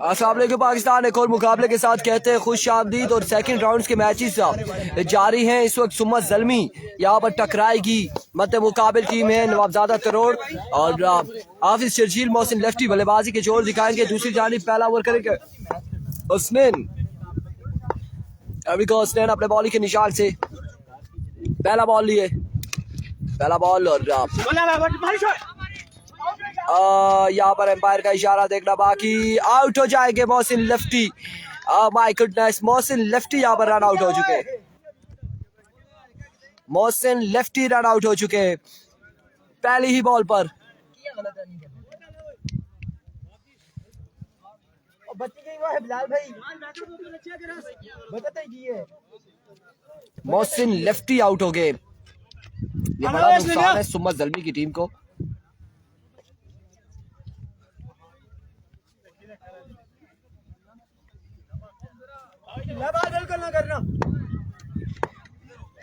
अस्सलाम वालेकुम पाकिस्तान एक और मुकाबले के साथ कहते हैं खुश आमदीद। और सेकंड राउंड के मैचेस जारी हैं। इस वक्त सुम्मा ज़ल्मी यहाँ पर टकराएगी। मध्य मुकाबल टीम है नवाबजादा तरोड़ और हाफिज शर्जील मोहसिन लेफ्टी बल्लेबाजी के जोर दिखाएंगे। दूसरी जानिब पहला ओवर करेंगे हुसनैन। अभी को हुसनैन अपने बॉलिंग के निशान से पहला बॉल लिए, पहला बॉल और यहाँ पर एम्पायर का इशारा देखना बाकी। आउट हो जाएंगे Mohsin lefty. My goodness, Mohsin lefty यहाँ पर रन आउट हो चुके हैं। मोहसिन लेफ्टी रन आउट हो चुके हैं पहली ही बॉल पर। मोहसिन लेफ्टी आउट हो गए। ये बड़ा नुकसान है सुम्मा ज़ल्मी की टीम को।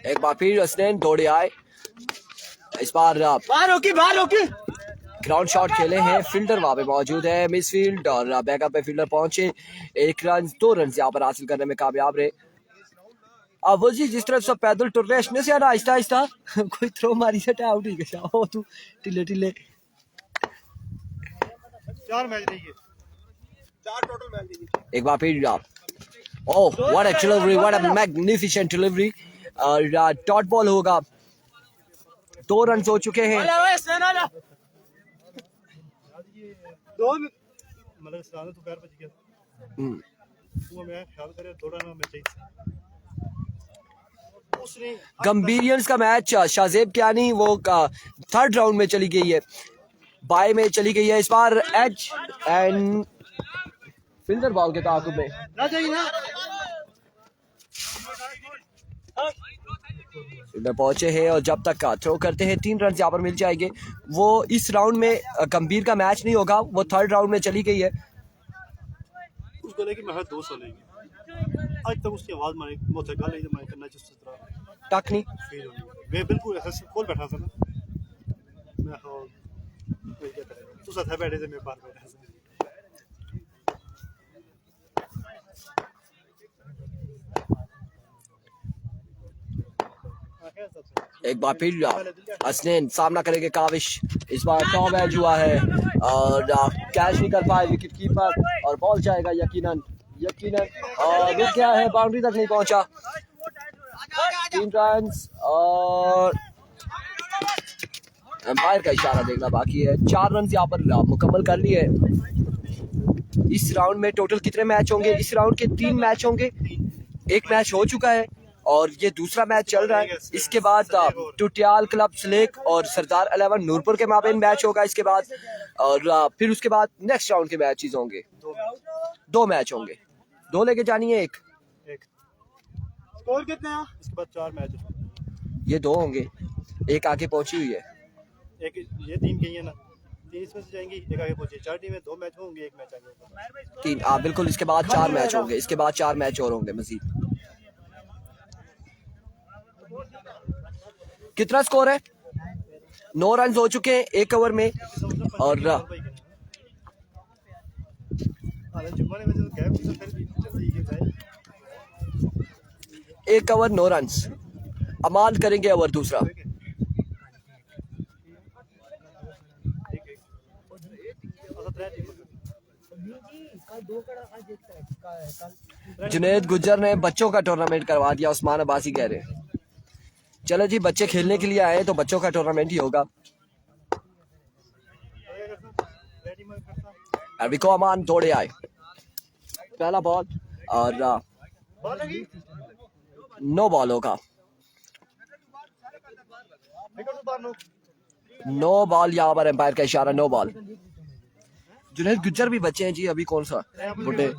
एक बार फिर हुसनैन दौड़े आए। इस बार ग्राउंड शॉट खेले हैं। फील्डर वहां पे मौजूद है मिस फील्ड और बैकअप पे फील्डर पहुंचे। 1 रन 2 रन यहाँ पर हासिल करने में कामयाब रहे। अब वो जी जिस तरफ सब पैदल टुर रहे से आहिस्ता आहिस्ता कोई थ्रो मारी से आउट ही गया हो तू टिले टिले। 4 मैच रही है, 4 टोटल मैच रही है। एक बार फिर oh what a delivery, what a magnificent delivery. Dot ball होगा। 2 रन हो चुके हैं। गंभीरियंस का मैच शाहजेब कियानी वो 3rd राउंड में चली गई है, बाय में चली गई है। इस बार एज एंड फील्डर बॉल के ताकुब में फील्डर पहुंचे हैं और जब तक थ्रो करते हैं 3 रन यहाँ पर मिल जाएंगे। वो इस राउंड में गंभीर का मैच नहीं होगा, वो 3rd राउंड में चली गई है। उसको लेके मैं 200 लेंगे। आज तक उसकी आवाज मारे मुझे गाल नहीं मारे करना जिस तरह टक नहीं फील होगी। मैं बिल्कुल ऐसे खोल बैठा था ना, मैं हो तू साथ बैठे थे, मैं बाहर बैठा था। एक बार फिर हुसनैन सामना करेंगे काविश। इस बार टॉप एज हुआ है और कैच नहीं कर पाए विकेट कीपर और बॉल जाएगा यकीनन और रुक गया है, बाउंड्री तक नहीं पहुंचा। 3 रन और एम्पायर का इशारा देखना बाकी है। 4 रन यहाँ पर मुकम्मल कर लिए। इस राउंड में टोटल कितने मैच होंगे? इस राउंड के 3 मैच होंगे। 1 मैच हो चुका है और ये दूसरा मैच चल रहा है। इसके बाद टुटियाल क्लब स्लेक और सरदार 11 नूरपुर के माबेन मैच होगा इसके बाद, और फिर उसके बाद नेक्स्ट राउंड के मैचेस होंगे। 2 मैच होंगे, 2 लेके जानी है। एक स्कोर कितने हैं? इसके बाद 4 मैच, ये 2 होंगे, एक आगे पहुंची हुई है। एक ये 3 गई है ना, 3 इसमें से जाएंगी, एक आगे पहुंची। 4 टीमें 2 मैच होंगे, 1 मैच आगे 3 बिल्कुल। इसके बाद 4 मैच होंगे, इसके बाद 4 मैच और होंगे मजीद। कितना स्कोर है? 9 रन हो चुके हैं 1 ओवर में और 1 ओवर 9 रन। अमान करेंगे ओवर दूसरा। जुनेद गुज्जर ने बच्चों का टूर्नामेंट करवा दिया, उस्मान अब्बासी कह रहे हैं। चलो जी, बच्चे खेलने के लिए आए तो बच्चों का टूर्नामेंट ही होगा। अभी को अमान दौड़े आए। पहला बॉल और 9 बॉल होगा। 9 बॉल यहाँ पर एम्पायर का इशारा, 9 बॉल। जुनेद गुज्जर भी बच्चे हैं जी, अभी कौन सा बुढ़े।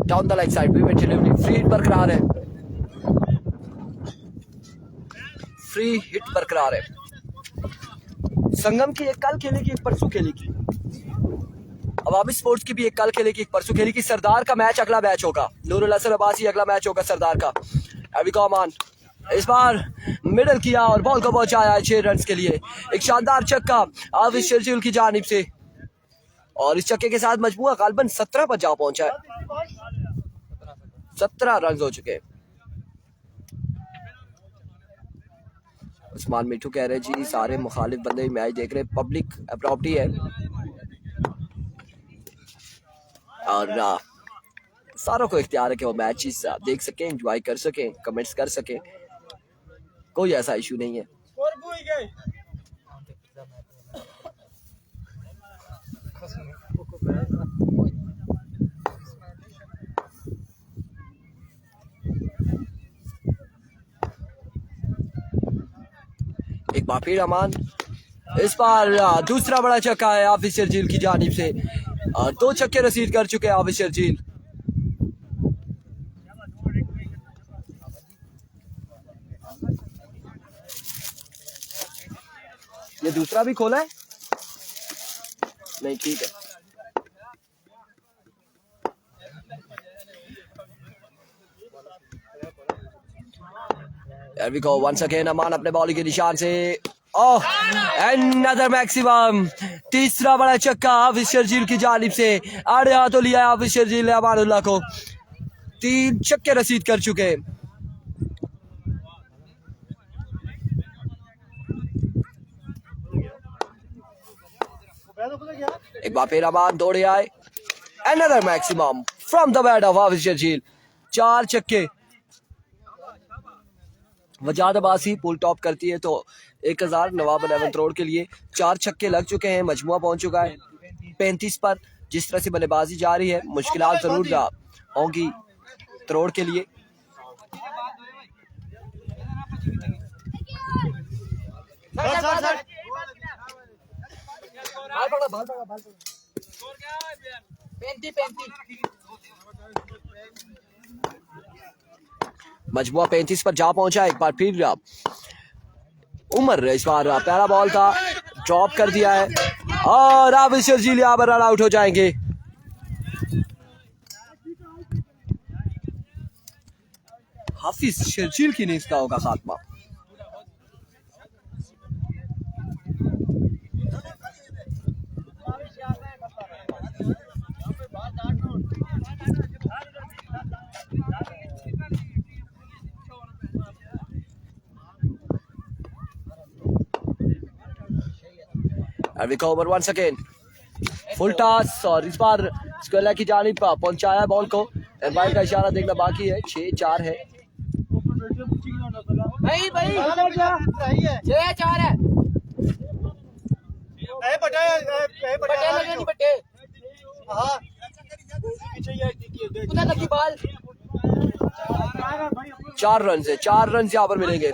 डाउन द लाइन साइड पे डिलीवरी, फ्री हिट बरकरार है, फ्री हिट बरकरार है। संगम की एक कल खेलेगी, एक परसों खेलेगी। अवामी स्पोर्ट्स की भी एक कल खेलेगी, एक परसों खेलेगी। सरदार का मैच अगला मैच होगा, नूरुल हसन अब्बासी अगला मैच होगा सरदार का। अभी कमान इस बार मिडल किया और बॉल को पहुंचाया 6 रन के लिए। एक शानदार छक्का हाफिज शर्जील की जानिब से, और इस छक्के के साथ मजमूआ गालबन 17 पर जा पहुंचा है। 17 रन हो चुके। उस्मान मिठू कह रहे जी सारे मुखालिफ बंदे मैच देख रहे, पब्लिक प्रॉपर्टी है और सारों को इख्तियार है कि वो मैचेस देख सकें, एंजॉय कर सकें, कमेंट्स कर सकें, कोई ऐसा इशू नहीं है। एक बार फिर अमान, इस बार दूसरा बड़ा छक्का है हाफिज शर्जील की जानिब से, और 2 छक्के रसीद कर चुके हैं हाफिज शर्जील। ये दूसरा भी खोला है नहीं, ठीक है। There we go once again, अमान अपने बॉलिंग के निशान से, ओह another maximum, तीसरा बड़ा छक्का हाफिज शर्जील की जानिब से। आड़े हाथों लिया हाफिज शर्जील ने अमानुल्लाह को, 3 छक्के रसीद कर चुके। एक बार फिर अमान दौड़े आए, another maximum from the bat of हाफिज शर्जील, 4 छक्के। वजाद अब्बासी पुल टॉप करती है तो 1000 नवाब 11 करोड़ के लिए 4 छक्के लग चुके हैं, मजमुआ पहुंच चुका है 35 पर। जिस तरह से बल्लेबाजी जा रही है मुश्किलात जरूर होंगी करोड़ के लिए। मजमुआ 35 पर जा पहुंचा। एक बार फिर उमर इस बार प्यारा बॉल था, ड्रॉप कर दिया है और हाफिज शर्जील यहाँ पर रन आउट हो जाएंगे। हाफिज शर्जील की इनिंग्स का होगा खात्मा। And we go over once again. Full toss और इस बार स्क्वेला की जानिब पहुंचाया बॉल को। एम्पायर का इशारा देखना बाकी है, 6-4 है। भाई 6-4 है। लगी बॉल। 4 रन है, 4 रन यहाँ पर मिलेंगे।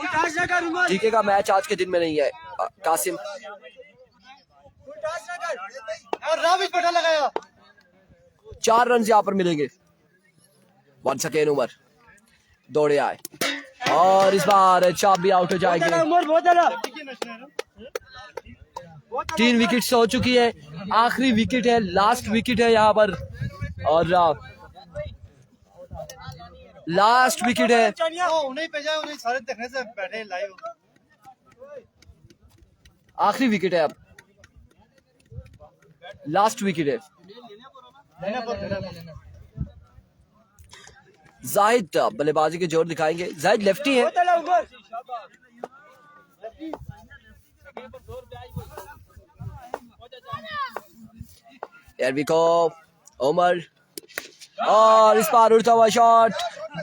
जीके का मैच आज के दिन में नहीं है। कासिम 4 रन यहाँ पर मिलेंगे। वंस अगेन उमर दौड़े आए और इस बार चाप भी आउट हो जाएंगे। 3 विकेट्स हो चुकी है, आखिरी विकेट है, लास्ट विकेट है यहाँ पर और लास्ट विकेट है। आखिरी विकेट है, अब लास्ट विकेट है। जाहिद बल्लेबाजी के जोर दिखाएंगे। जाहिद लेफ्टी है। Here we go, उमर और इस बार उड़ता हुआ शॉट,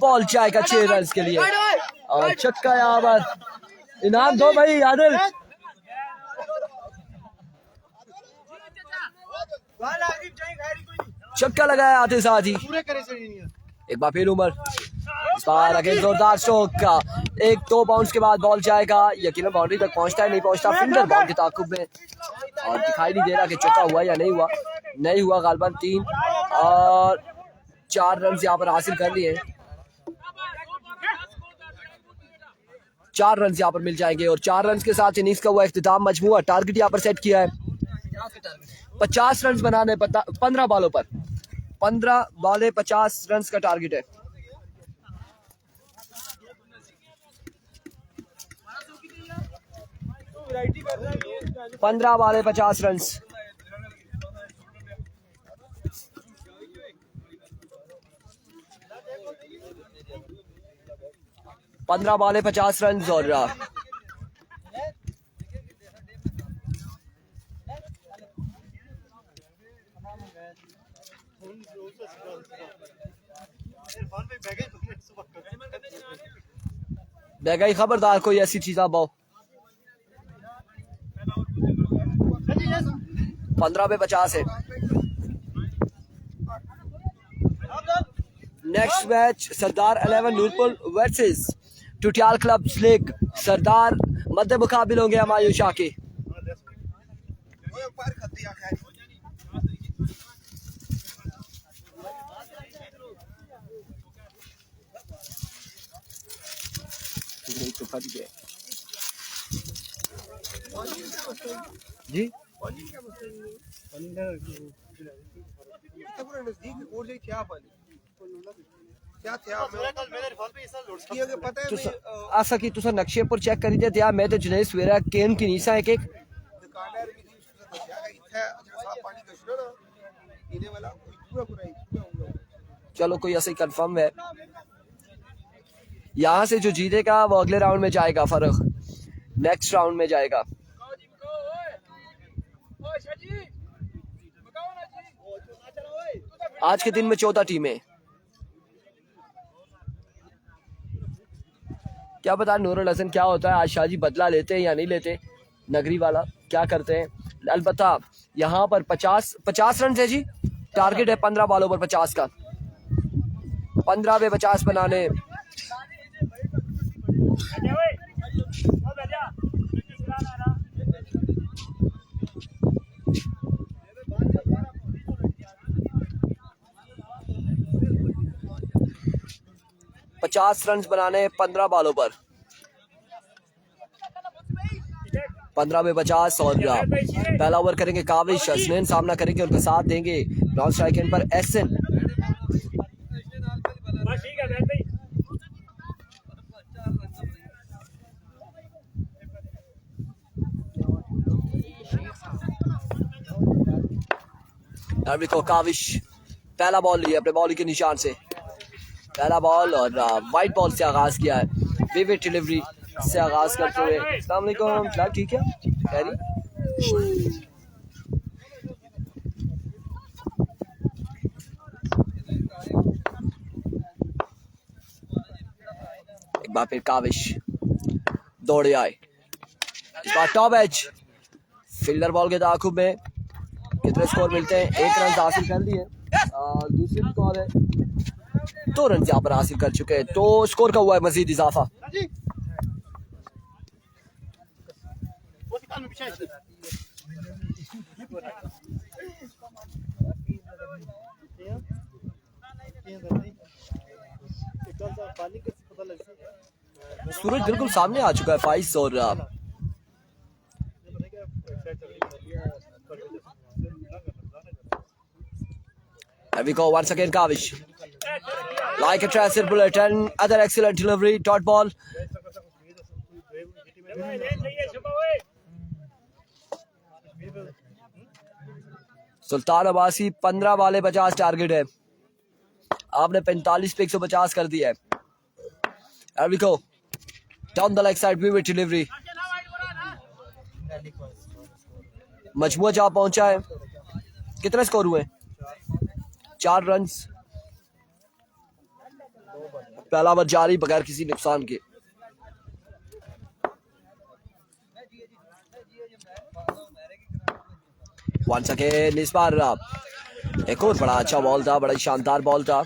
बॉल जाएगा 6 रन के लिए और छक्का यहाँ पर। इनाम दो भाई आदिल। छक्का लगाया आते साथ ही। एक बार फिर उमर, इस बार अगेन जोरदार स्ट्रोक का 1-2 बाउंस के बाद बॉल जाएगा। यकीनन बाउंड्री तक पहुंचता है नहीं पहुंचता, फिंगर बॉल के ताकुब में और दिखाई नहीं दे रहा कि चौका हुआ या नहीं हुआ। नहीं हुआ, गालबन 3 और 4 रन यहाँ पर हासिल कर लिए। 4 रन यहाँ पर मिल जाएंगे और 4 रन के साथ इनिंग्स का हुआ इख्तिताम। मजमूआ टारगेट यहाँ पर सेट किया है 50 रन बनाने 15 बॉलों पर। 15 बॉले 50 रन का टारगेट है। पंद्रह बॉले 50 रन। 15 बॉले 50 रन और बेगई खबरदार कोई ऐसी चीज आप 15 पे 50 है। नेक्स्ट मैच सरदार 11 नूरपुर वर्सेस टुटियाल क्लब लीग। सरदार मध्य मुकाबिल होंगे हमायूं शाह के। जी असा की तुसा नक्शे पर चेक करी ते दिया मैं ते जुनेद सवेरा केन की नीसा एक एक चलो कोई ऐसे कंफर्म है। यहाँ से जो जीतेगा वो अगले राउंड में जाएगा, फर्क नेक्स्ट राउंड में जाएगा। आज के दिन में 14 टीमें। क्या पता नूरुल हसन क्या होता है, आज शाहजी बदला लेते हैं या नहीं लेते, नगरी वाला क्या करते हैं। अलबत्ता यहाँ पर 50 रन है जी, टारगेट है 15 बॉलों पर 50 का। 15 पे 50 बनाने। पचास रन बनाने 15 बॉलों पर। 15 पे 50 और पहला ओवर करेंगे काविश, हसनैन सामना करेंगे, उनका साथ देंगे नॉन स्ट्राइक एंड पर एहसन। को काविश पहला बॉल लिया अपने बॉल के निशान से, पहला बॉल और वाइट बॉल से आगाज किया है, विविड डिलीवरी से आगाज करते हुए। अस्सलाम वालेकुम, क्या ठीक है खैरी। एक बार फिर काविश दौड़े आए, इस बार टॉप एज फील्डर बॉल के ताकुब में कितने स्कोर मिलते हैं। 1 रन हासिल कर लिए, दूसरी स्कोर है 2 रन यहाँ पर हासिल कर चुके हैं, तो स्कोर का हुआ है मजीद इजाफा। सूरज बिल्कुल सामने आ चुका है फाइज और here we go once again Kavish like a transit bullet and other excellent delivery, dot ball। सुल्तान अब्बासी 15 वाले 50 टारगेट है, आपने 45 पे 150 कर दिया है। here we go down the leg side vivid delivery। मजमुआ जहाँ पहुंचा है, कितने स्कोर हुए? 4 रन। पहला ओवर जारी बगैर किसी नुकसान के। वंस अगेन इस बार एक और बड़ा अच्छा बॉल था, बड़ा ही शानदार बॉल था।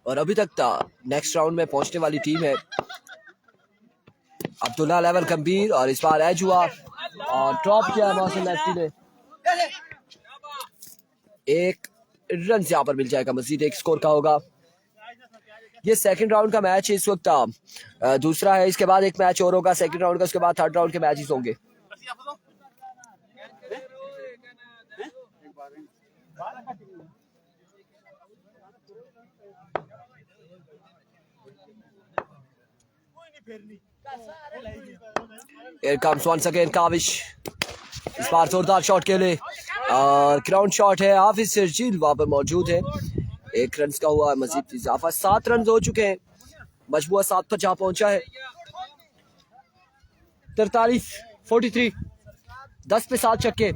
और अभी तक नेक्स्ट राउंड में पहुंचने वाली टीम है अब्दुल्ला लेवल गंभीर, और इस बार एज हुआ और ड्रॉप किया मौसम लेफ्टी ने। एक रन यहाँ पर मिल जाएगा, मजीद एक स्कोर का होगा। ये सेकंड राउंड का मैच है इस वक्त, दूसरा है, इसके बाद एक मैच और होगा सेकंड राउंड का, उसके बाद थर्ड राउंड के मैचेस होंगे। Here comes once again Kaavish, इस बार जोरदार शॉट के लिए और ग्राउंड शॉट है। हाफिज शर्जील वहां पर मौजूद है। एक रन का हुआ मजीद इजाफा, 7 रन हो चुके हैं, मजबूआ 7 पर जा पहुंचा है। 43 10 पे 7 छक्के,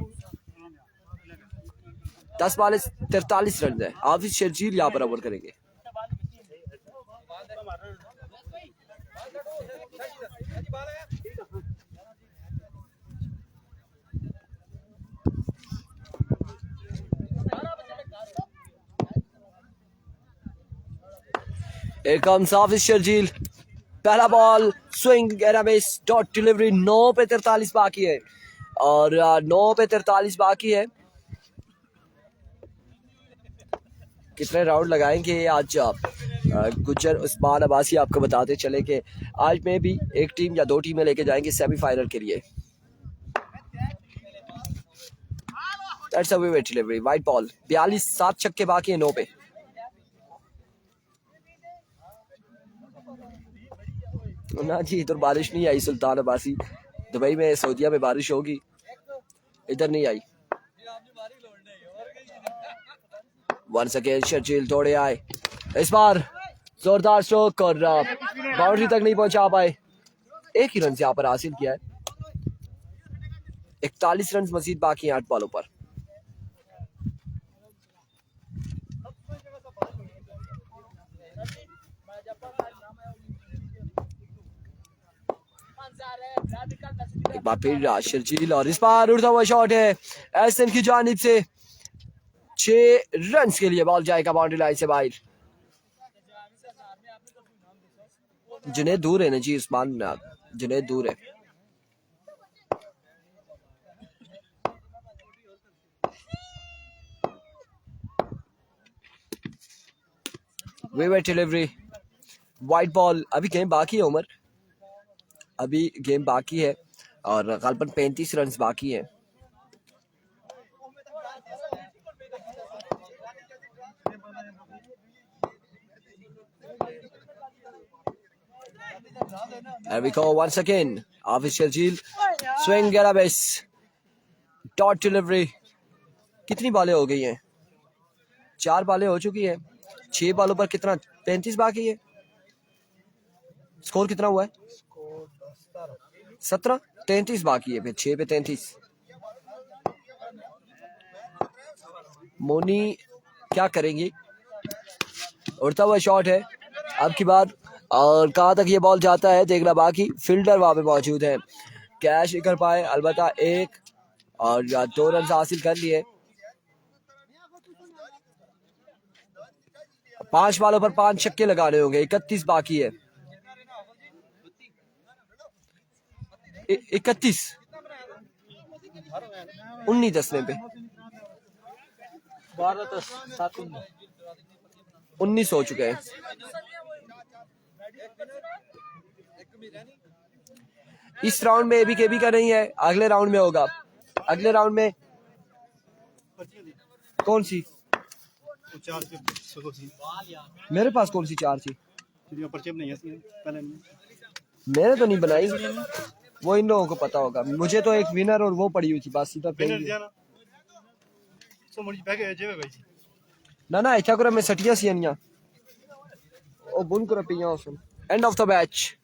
10 बाले 43 रन है। हाफिज शर्जील यहाँ पर ओवर करेंगे। Here comes हाफिज शर्जील, पहला बॉल स्विंग गहरा बेस, डॉट डिलीवरी। 9 पे 43 बाकी है और 9 पे 43 बाकी है। कितने राउंड लगाएंगे आज गुज्जर उस्मान अब्बासी आपको बताते चले कि आज में भी एक टीम या 2 टीमें लेके जाएंगे सेमीफाइनल के लिए। That's a wicket delivery, wide ball. 42 7 छक्के बाकी है 9 पे। ना जी, इधर बारिश नहीं आई सुल्तान अब्बासी, दुबई में सऊदिया में बारिश होगी, इधर नहीं आई। वंस अगेन शर्जील दौड़े आए, इस बार जोरदार स्ट्रोक और बाउंड्री तक नहीं पहुंचा पाए। एक ही रन यहाँ पर हासिल किया है। 41 रन मजीद बाकी हैं 8 बॉलों पर। एक बार फिर शर्जील और इस बार उड़ता हुआ शॉट है एहसन की जानिब से। 6 रन के लिए बॉल जाएगा बाउंड्री लाइन से बाहर। जुनेद दूर है ना जी, उस्मान जुनेद दूर है। Wicket delivery, wide ball. अभी गेम बाकी है उमर, अभी गेम बाकी है और गलबन 35 रन बाकी हैं। And we go once again. Hafiz Shirjeel, swing get a base, dot delivery. कितनी बालें हो गई हैं? 4 बालें हो चुकी है। 6 बालों पर कितना? 35 बाकी है। स्कोर कितना हुआ है? 17, 33 बाकी है। फिर 6 पे 33। मोनी क्या करेंगी? उड़ता हुआ शॉट है अब की बार, और कहाँ तक ये बॉल जाता है देखना बाकी। फील्डर वहां पे मौजूद है, कैच नहीं कर पाए, अलबत्ता 1 और 2 रन हासिल कर लिए। 5 बालों पर 5 छक्के लगाने होंगे। 31 बाकी है। 31 19 दसने पे 19 हो चुके हैं। इस राउंड में एबी केबी का नहीं है, अगले राउंड में होगा। अगले राउंड में कौन सी? मेरे पास कौन सी 4 थी? मैंने तो नहीं बनाई, वो इन लोगों को पता होगा। मुझे तो एक विनर और वो पड़ी हुई थी बस। ना ना, ऐसा करो मैं सटिया सियनिया ओ बुन कर पिया। End of the match.